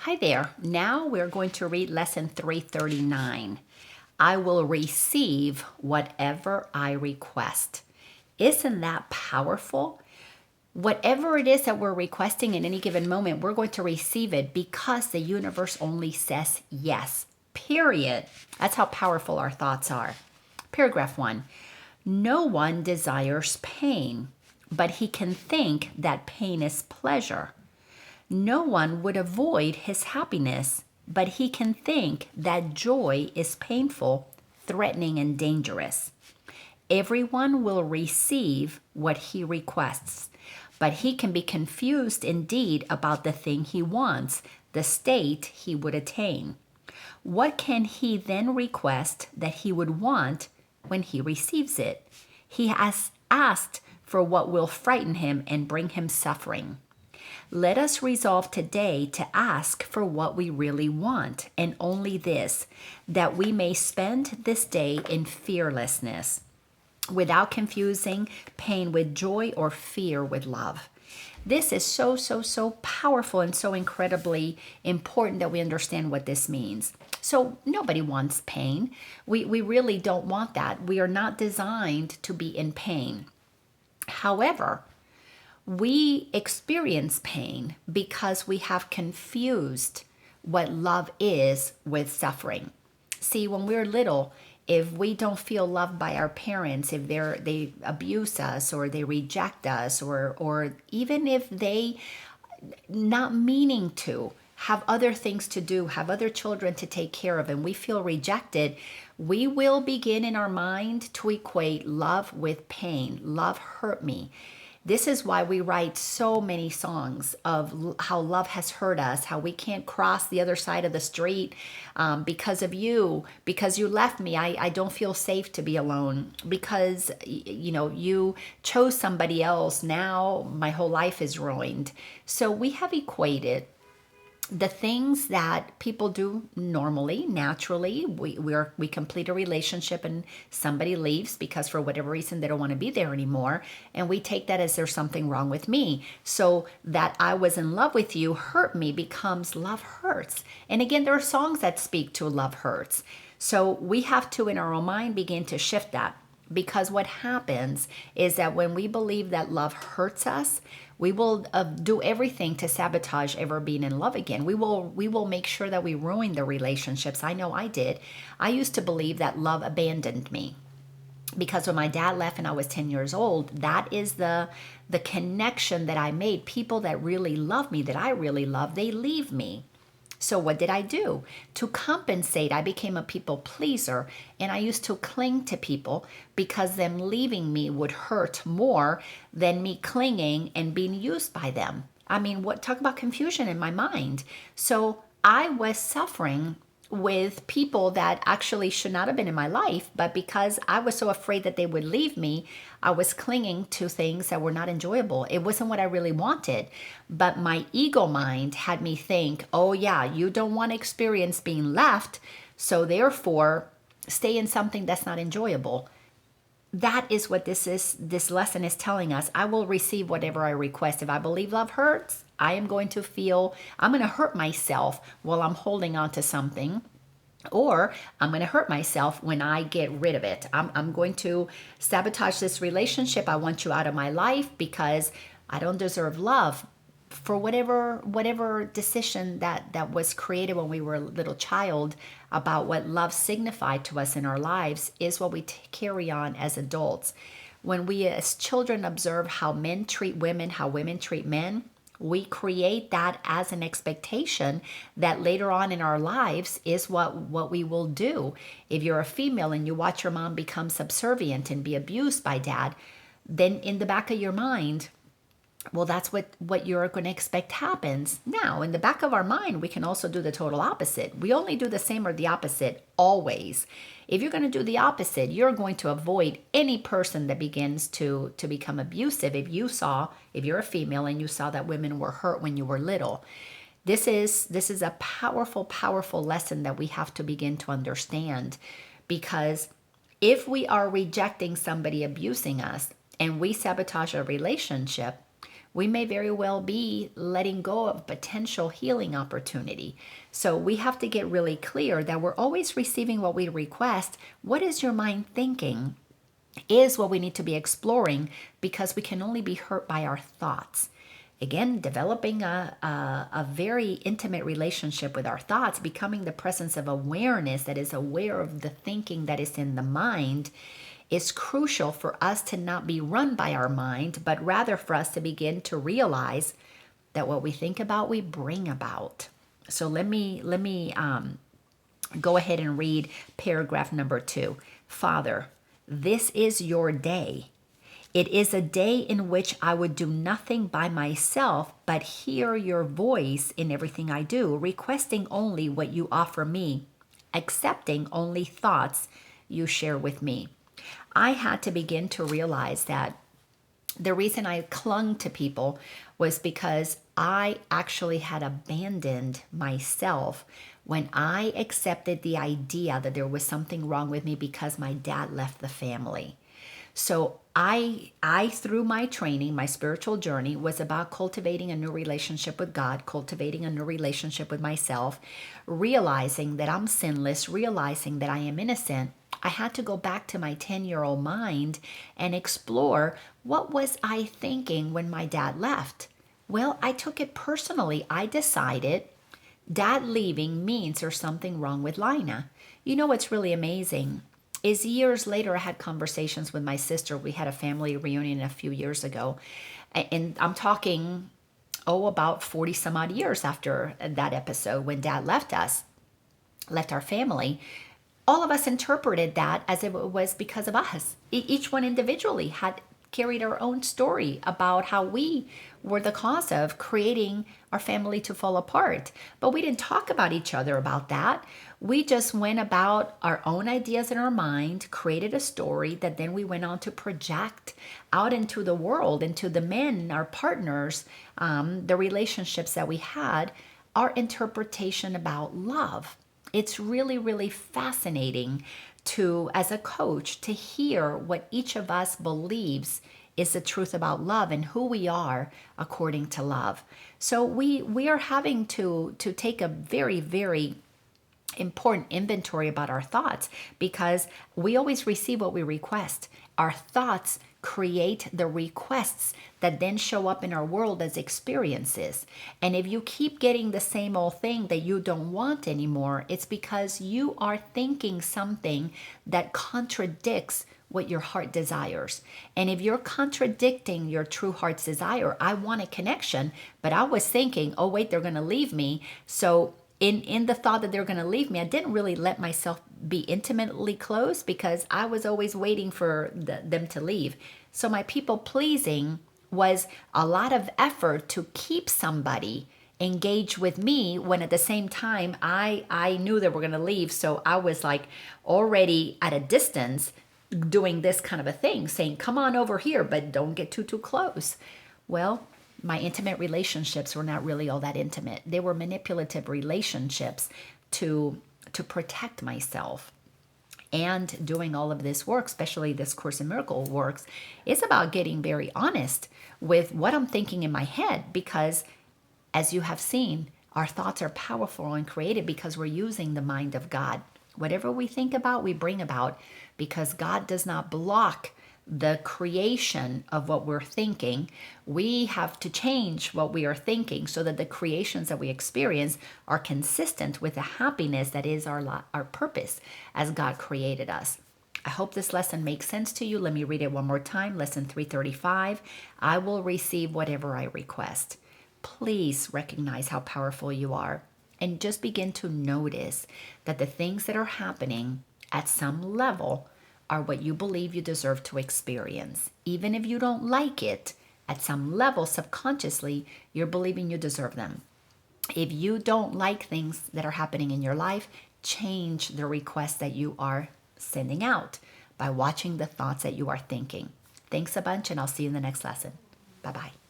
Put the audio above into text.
Hi there. Now we're going to read lesson 339. I will receive whatever I request. Isn't that powerful? Whatever it is that we're requesting in any given moment, we're going to receive it because the universe only says yes. Period. That's how powerful our thoughts are. Paragraph 1. No one desires pain, but he can think that pain is pleasure. No one would avoid his happiness, but he can think that joy is painful, threatening, and dangerous. Everyone will receive what he requests, but he can be confused indeed about the thing he wants, the state he would attain. What can he then request that he would want when he receives it? He has asked for what will frighten him and bring him suffering. Let us resolve today to ask for what we really want, and only this, that we may spend this day in fearlessness, without confusing pain with joy or fear with love. This is so powerful and so incredibly important that we understand what this means. So nobody wants pain. We really don't want that. We are not designed to be in pain. However, we experience pain because we have confused what love is with suffering. See, when we're little, if we don't feel loved by our parents, if they abuse us or they reject us, or even if they, not meaning to, have other things to do, have other children to take care of, and we feel rejected, we will begin in our mind to equate love with pain. Love hurt me. This is why we write so many songs of how love has hurt us, how we can't cross the other side of the street because of you, because you left me. I don't feel safe to be alone because, you chose somebody else. Now my whole life is ruined. So we have equated the things that people do normally, naturally. We complete a relationship and somebody leaves because for whatever reason they don't want to be there anymore, and we take that as there's something wrong with me. So that I was in love with you hurt me becomes love hurts. And again, there are songs that speak to love hurts. So we have to, in our own mind, begin to shift that. Because what happens is that when we believe that love hurts us, we will do everything to sabotage ever being in love again. We will make sure that we ruin the relationships. I know I did. I used to believe that love abandoned me. Because when my dad left and I was 10 years old, that is the connection that I made. People that really love me, that I really love, they leave me. So what did I do? To compensate, I became a people pleaser, and I used to cling to people because them leaving me would hurt more than me clinging and being used by them. I mean, talk about confusion in my mind. So I was suffering with people that actually should not have been in my life, but because I was so afraid that they would leave me, I was clinging to things that were not enjoyable. It wasn't what I really wanted, but my ego mind had me think, oh yeah, you don't want to experience being left, so therefore stay in something that's not enjoyable. That is what this lesson is telling us. I will receive whatever I request. If I believe love hurts, I'm going to hurt myself while I'm holding on to something, or I'm going to hurt myself when I get rid of it. I'm going to sabotage this relationship. I want you out of my life because I don't deserve love. For whatever decision that was created when we were a little child about what love signified to us in our lives is what we carry on as adults. When we as children observe how men treat women, how women treat men, we create that as an expectation that later on in our lives is what we will do. If you're a female and you watch your mom become subservient and be abused by dad, then in the back of your mind, well, that's what you're going to expect happens. Now, in the back of our mind, we can also do the total opposite. We only do the same or the opposite always. If you're going to do the opposite, you're going to avoid any person that begins to become abusive. If you're a female and you saw that women were hurt when you were little, this is a powerful lesson that we have to begin to understand. Because if we are rejecting somebody abusing us and we sabotage a relationship, We may very well be letting go of potential healing opportunity. So we have to get really clear that we're always receiving what we request. What is your mind thinking is what we need to be exploring, because we can only be hurt by our thoughts. Again, developing a very intimate relationship with our thoughts, becoming the presence of awareness that is aware of the thinking that is in the mind, is crucial for us to not be run by our mind, but rather for us to begin to realize that what we think about, we bring about. So let me go ahead and read paragraph number 2. Father, this is your day. It is a day in which I would do nothing by myself, but hear your voice in everything I do, requesting only what you offer me, accepting only thoughts you share with me. I had to begin to realize that the reason I clung to people was because I actually had abandoned myself when I accepted the idea that there was something wrong with me because my dad left the family. So I through my training, my spiritual journey was about cultivating a new relationship with God, cultivating a new relationship with myself, realizing that I'm sinless, realizing that I am innocent. I had to go back to my 10-year-old mind and explore, what was I thinking when my dad left? Well, I took it personally. I decided dad leaving means there's something wrong with Laina. You know what's really amazing is years later I had conversations with my sister. We had a family reunion a few years ago. And I'm talking, about 40 some odd years after that episode when dad left our family. All of us interpreted that as if it was because of us. Each one individually had carried our own story about how we were the cause of creating our family to fall apart. But we didn't talk about each other about that. We just went about our own ideas in our mind, created a story that then we went on to project out into the world, into the men, our partners, the relationships that we had, our interpretation about love. It's really, really fascinating to, as a coach, to hear what each of us believes is the truth about love and who we are according to love. So we are having to take a very, very important inventory about our thoughts, because we always receive what we request. Our thoughts create the requests that then show up in our world as experiences. And if you keep getting the same old thing that you don't want anymore, it's because you are thinking something that contradicts what your heart desires. And if you're contradicting your true heart's desire, I want a connection, but I was thinking, oh wait, they're going to leave me. So in the thought that they're going to leave me, I didn't really let myself be intimately close, because I was always waiting for them to leave. So my people pleasing was a lot of effort to keep somebody engaged with me, when at the same time I knew they were going to leave. So I was like already at a distance doing this kind of a thing, saying, come on over here, but don't get too close. Well, my intimate relationships were not really all that intimate. They were manipulative relationships to protect myself. And doing all of this work, especially this Course in Miracle works, is about getting very honest with what I'm thinking in my head, because as you have seen, our thoughts are powerful and creative because we're using the mind of God. Whatever we think about, we bring about, because God does not block the creation of what we're thinking. We have to change what we are thinking so that the creations that we experience are consistent with the happiness that is our purpose as God created us. I hope this lesson makes sense to you. Let me read it one more time. Lesson 335. I will receive whatever I request. Please recognize how powerful you are, and just begin to notice that the things that are happening at some level are what you believe you deserve to experience. Even if you don't like it, at some level, subconsciously, you're believing you deserve them. If you don't like things that are happening in your life, change the request that you are sending out by watching the thoughts that you are thinking. Thanks a bunch, and I'll see you in the next lesson. Bye-bye.